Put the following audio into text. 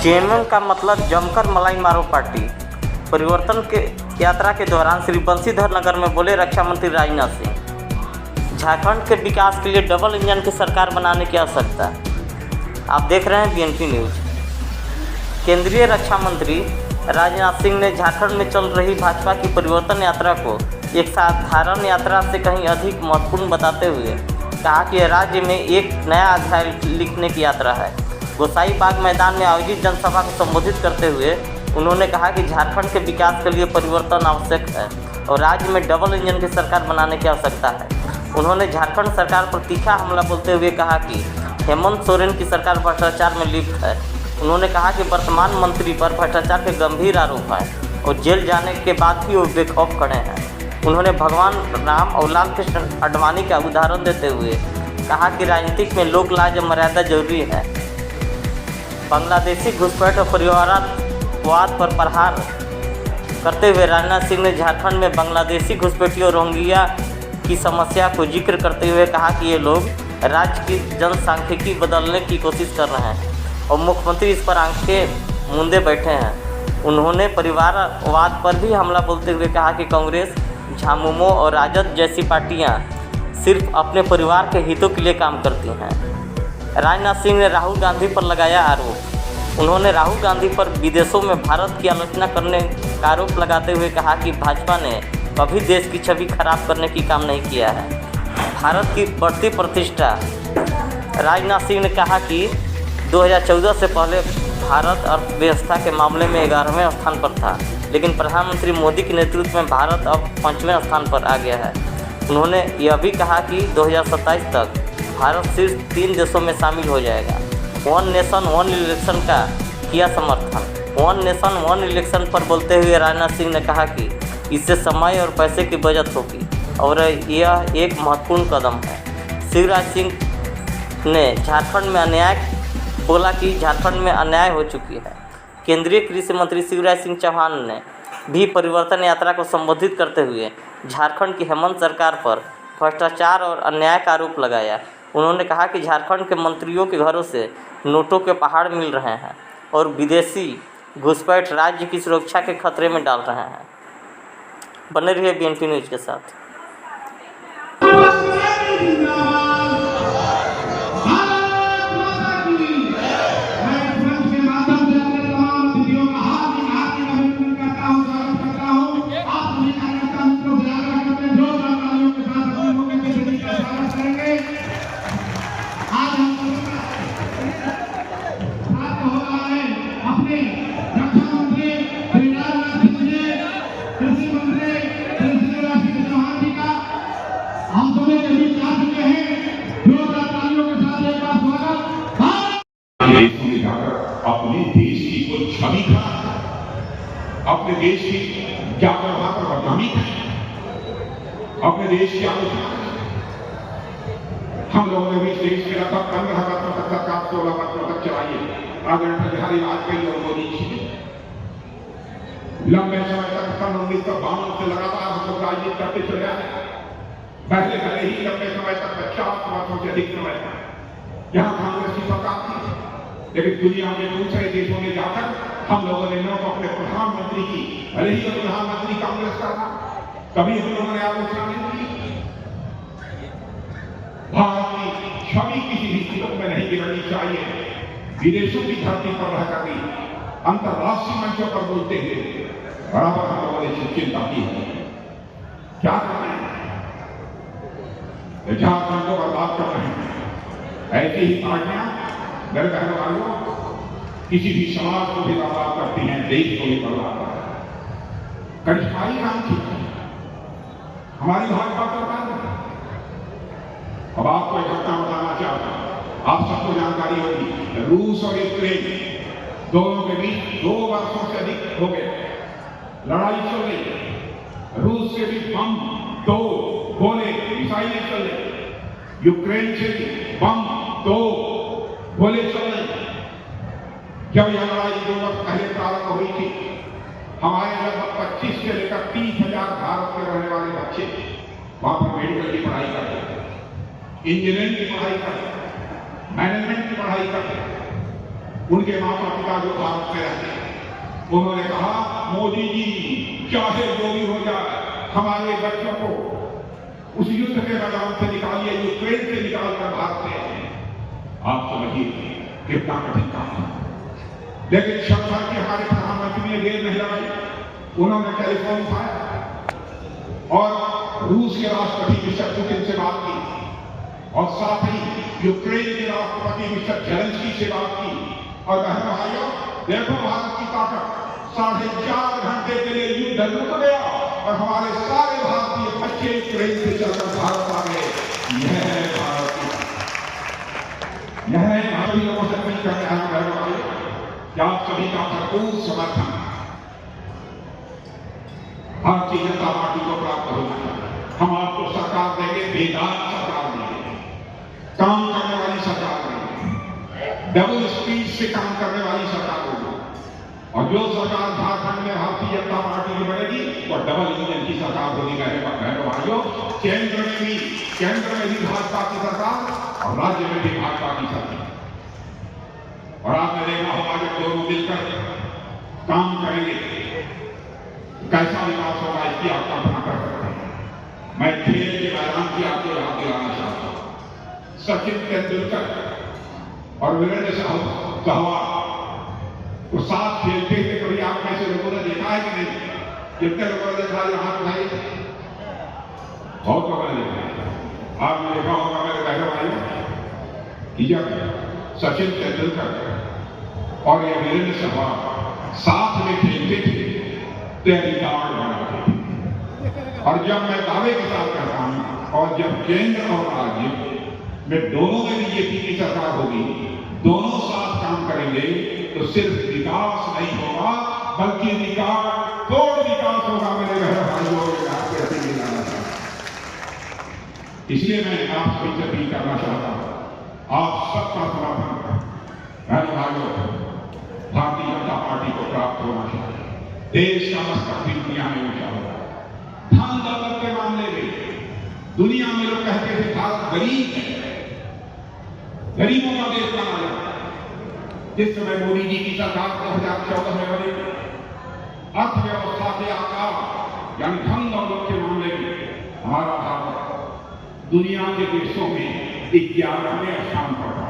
JMM का मतलब जमकर मलाई मारो पार्टी। परिवर्तन के यात्रा के दौरान श्री बंशीधर नगर में बोले रक्षा मंत्री राजनाथ सिंह। झारखंड के विकास के लिए डबल इंजन की सरकार बनाने की आवश्यकता। आप देख रहे हैं बीएनपी न्यूज। केंद्रीय रक्षा मंत्री राजनाथ सिंह ने झारखंड में चल रही भाजपा की परिवर्तन यात्रा को एक साधारण यात्रा से कहीं अधिक महत्वपूर्ण बताते हुए कहा कि राज्य में एक नया अध्याय लिखने की यात्रा है। गोसाईबाग मैदान में आयोजित जनसभा को संबोधित करते हुए उन्होंने कहा कि झारखंड के विकास के लिए परिवर्तन आवश्यक है और राज्य में डबल इंजन की सरकार बनाने की आवश्यकता है। उन्होंने झारखंड सरकार पर तीखा हमला बोलते हुए कहा कि हेमंत सोरेन की सरकार भ्रष्टाचार में लिप्त है। उन्होंने कहा कि वर्तमान मंत्री पर भ्रष्टाचार के गंभीर आरोप हैं और जेल जाने के बाद भी वो बेखौफ खड़े हैं। उन्होंने भगवान राम और लाल कृष्ण आडवाणी का उदाहरण देते हुए कहा कि राजनीतिक में लोक लाज और मर्यादा जरूरी है। बांग्लादेशी घुसपैठ और परिवारवाद पर प्रहार करते हुए राजनाथ सिंह ने झारखंड में बांग्लादेशी घुसपैठियों रोहिंग्या की समस्या को जिक्र करते हुए कहा कि ये लोग राज्य की जनसांख्यिकी बदलने की कोशिश कर रहे हैं और मुख्यमंत्री इस पर आंखें मूंदे बैठे हैं। उन्होंने परिवारवाद पर भी हमला बोलते हुए कहा कि कांग्रेस, झामुमो और राजद जैसी पार्टियां सिर्फ अपने परिवार के हितों के लिए काम करती हैं। राजनाथ सिंह ने राहुल गांधी पर लगाया आरोप। उन्होंने राहुल गांधी पर विदेशों में भारत की आलोचना करने का आरोप लगाते हुए कहा कि भाजपा ने कभी देश की छवि खराब करने की काम नहीं किया है। भारत की बढ़ती प्रतिष्ठा। राजनाथ सिंह ने कहा कि 2014 से पहले भारत अर्थव्यवस्था के मामले में 11वें स्थान पर था, लेकिन प्रधानमंत्री मोदी के नेतृत्व में भारत अब 5वें स्थान पर आ गया है। उन्होंने यह भी कहा कि 2027 तक भारत सिर्फ 3 देशों में शामिल हो जाएगा। वन नेशन वन इलेक्शन का किया समर्थन। वन नेशन वन इलेक्शन पर बोलते हुए राजनाथ सिंह ने कहा कि इससे समय और पैसे की बचत होगी और यह एक महत्वपूर्ण कदम है। शिवराज सिंह ने झारखंड में बोला कि झारखंड में अन्याय हो चुकी है। केंद्रीय कृषि मंत्री शिवराज सिंह चौहान ने भी परिवर्तन यात्रा को संबोधित करते हुए झारखंड की हेमंत सरकार पर भ्रष्टाचार और अन्याय का आरोप लगाया। उन्होंने कहा कि झारखंड के मंत्रियों के घरों से नोटों के पहाड़ मिल रहे हैं और विदेशी घुसपैठ राज्य की सुरक्षा के खतरे में डाल रहे हैं। बने रहिए बीएनपी न्यूज़ के साथ। अपने देश की कोई छवि का, अपने देश की जाकर वहां पर बदनामी का, अपने देश की आलोचना। हम लोगों ने भी देश के लगभग 15 वर्षों तक सरकार 16 वर्षों तक चलाई है। अटल बिहारी वाजपेयी और मोदी जी लंबे समय तक 1952 से लगातार हम लोग राजनीति करते चले आए। पहले भले ही लंबे समय तक 50 वर्षों से अधिक समय यहाँ कांग्रेस की सरकार थी, लेकिन दुनिया में दूसरे देशों में जाकर हम लोगों ने लोग अपने प्रधानमंत्री की, भले ही प्रधानमंत्री कांग्रेस का था, कभी हम लोगों ने आलोचना नहीं की। भारत की छवि किसी भी स्थिति में नहीं गिरनी चाहिए। विदेशों की धरती पर रहकर भी अंतर्राष्ट्रीय मंचों पर बोलते हुए बराबर हम लोगों ने चिंता की है। क्या कर रहे हैं? झारखंड को बर्बाद कर रहे हैं। ऐसी ही पार्टियां मेरे बहन वालों किसी भी समाज को भी बर्बाद करती हैं, देश को भी बर्बाद करती हैं। कठिनाई काम थी हमारी भाजपा सरकार ने। अब आपको एक घटना बताना चाहता हूं, आप सबको जानकारी होगी। रूस और यूक्रेन दोनों के बीच 2 वर्षों से अधिक हो गए लड़ाई चल रही। रूस से भी बम, 2 गोले, मिसाइलें चल रही। यूक्रेन से भी बम, 2 गोले चल रहे। जब यह लड़ाई 2 वर्ष पहले प्रारंभ हुई थी, हमारे लगभग 25 से लेकर 30,000 भारत के रहने वाले बच्चे वहां पर मेडिकल की पढ़ाई करते थे, इंजीनियरिंग की पढ़ाई करते, मैनेजमेंट की पढ़ाई करते। उनके माता पिता जो भारत में रहते हैं, उन्होंने कहा मोदी जी चाहे जो भी हो जाए हमारे बच्चों को उस युद्ध के मैदान से निकालिए, यूक्रेन से निकालकर भारत में आए। आप समझिए कितना कठिन काम है। लेकिन क्षमता की हमारे प्रधानमंत्री ने देर नहीं लगाई। उन्होंने टेलीफोन उठाया और रूस के राष्ट्रपति मिस्टर पुतिन से बात की और साथ ही यूक्रेन के राष्ट्रपति मिस्टर जेलेंस्की से बात की। और बहनों भाइयों, देखो भारत की ताकत, 4.5 घंटे के लिए युद्ध रुक गया और हमारे सारे भारतीय बच्चे यूक्रेन से चलकर भारत आ गए। यह है भारत की ताकत। यह है सभी लोगों से अपील करने आए बहनों भाइयों कि आप सभी का भरपूर समर्थन भारतीय जनता पार्टी को प्राप्त होना चाहिए। हम आपको सरकार देंगे, बेदाग सरकार देंगे, काम करने वाली सरकार देंगे, डबल स्पीड से काम करने वाली सरकार होगी। और जो सरकार झारखंड में भारतीय जनता पार्टी की बनेगी वो डबल इंजन की सरकार होगी। बहनों भाइयों, केंद्र में भी भाजपा की सरकार और राज्य में भी भाजपा की सरकार। और आपने देखा होगा जब दोनों मिलकर काम करेंगे कैसा विकास होगा, इसकी आप कल्पना कर सकते हैं। मैं खेल के मैदान की आपको याद दिलाना चाहता हूं। सचिन तेंदुलकर और वीरेंद्र सहवाग वो साथ खेलते थे। कभी आप कैसे लोगों ने देखा है कि नहीं? कितने लोगों ने देखा यहां भाई? बहुत लोगों ने देखा। आपने देखा होगा मेरे बहनों भाइयों कि जब सचिन तेंदुलकर और ये वीरेंद्र सहवाग साथ में खेलते थे तो रिकॉर्ड बनाते थे। और जब मैं दावे के साथ कहता हूं और जब केंद्र और राज्य में दोनों में बीजेपी की सरकार होगी, दोनों साथ काम करेंगे तो सिर्फ विकास नहीं होगा बल्कि रिकॉर्ड तोड़ विकास होगा। मेरे बहनों भाइयों आपके अपील दिलाना चाहता हूं। इसलिए मैं आप सभी से अपील करना चाहता हूं, आप सबका समर्थन बहनों भाइयों भारतीय जनता पार्टी को प्राप्त होना चाहिए। देश का मस्तक भी दुनिया में ऊंचा होगा। धन दौलत के मामले में दुनिया में लोग कहते थे भारत गरीब है, गरीबों का देश माना जाता है। जिस समय मोदी जी की सरकार 2014 में बनी, अर्थव्यवस्था के आकार यानी धन दौलत के मामले में हमारा भारत दुनिया के देशों में 11वें स्थान पर था।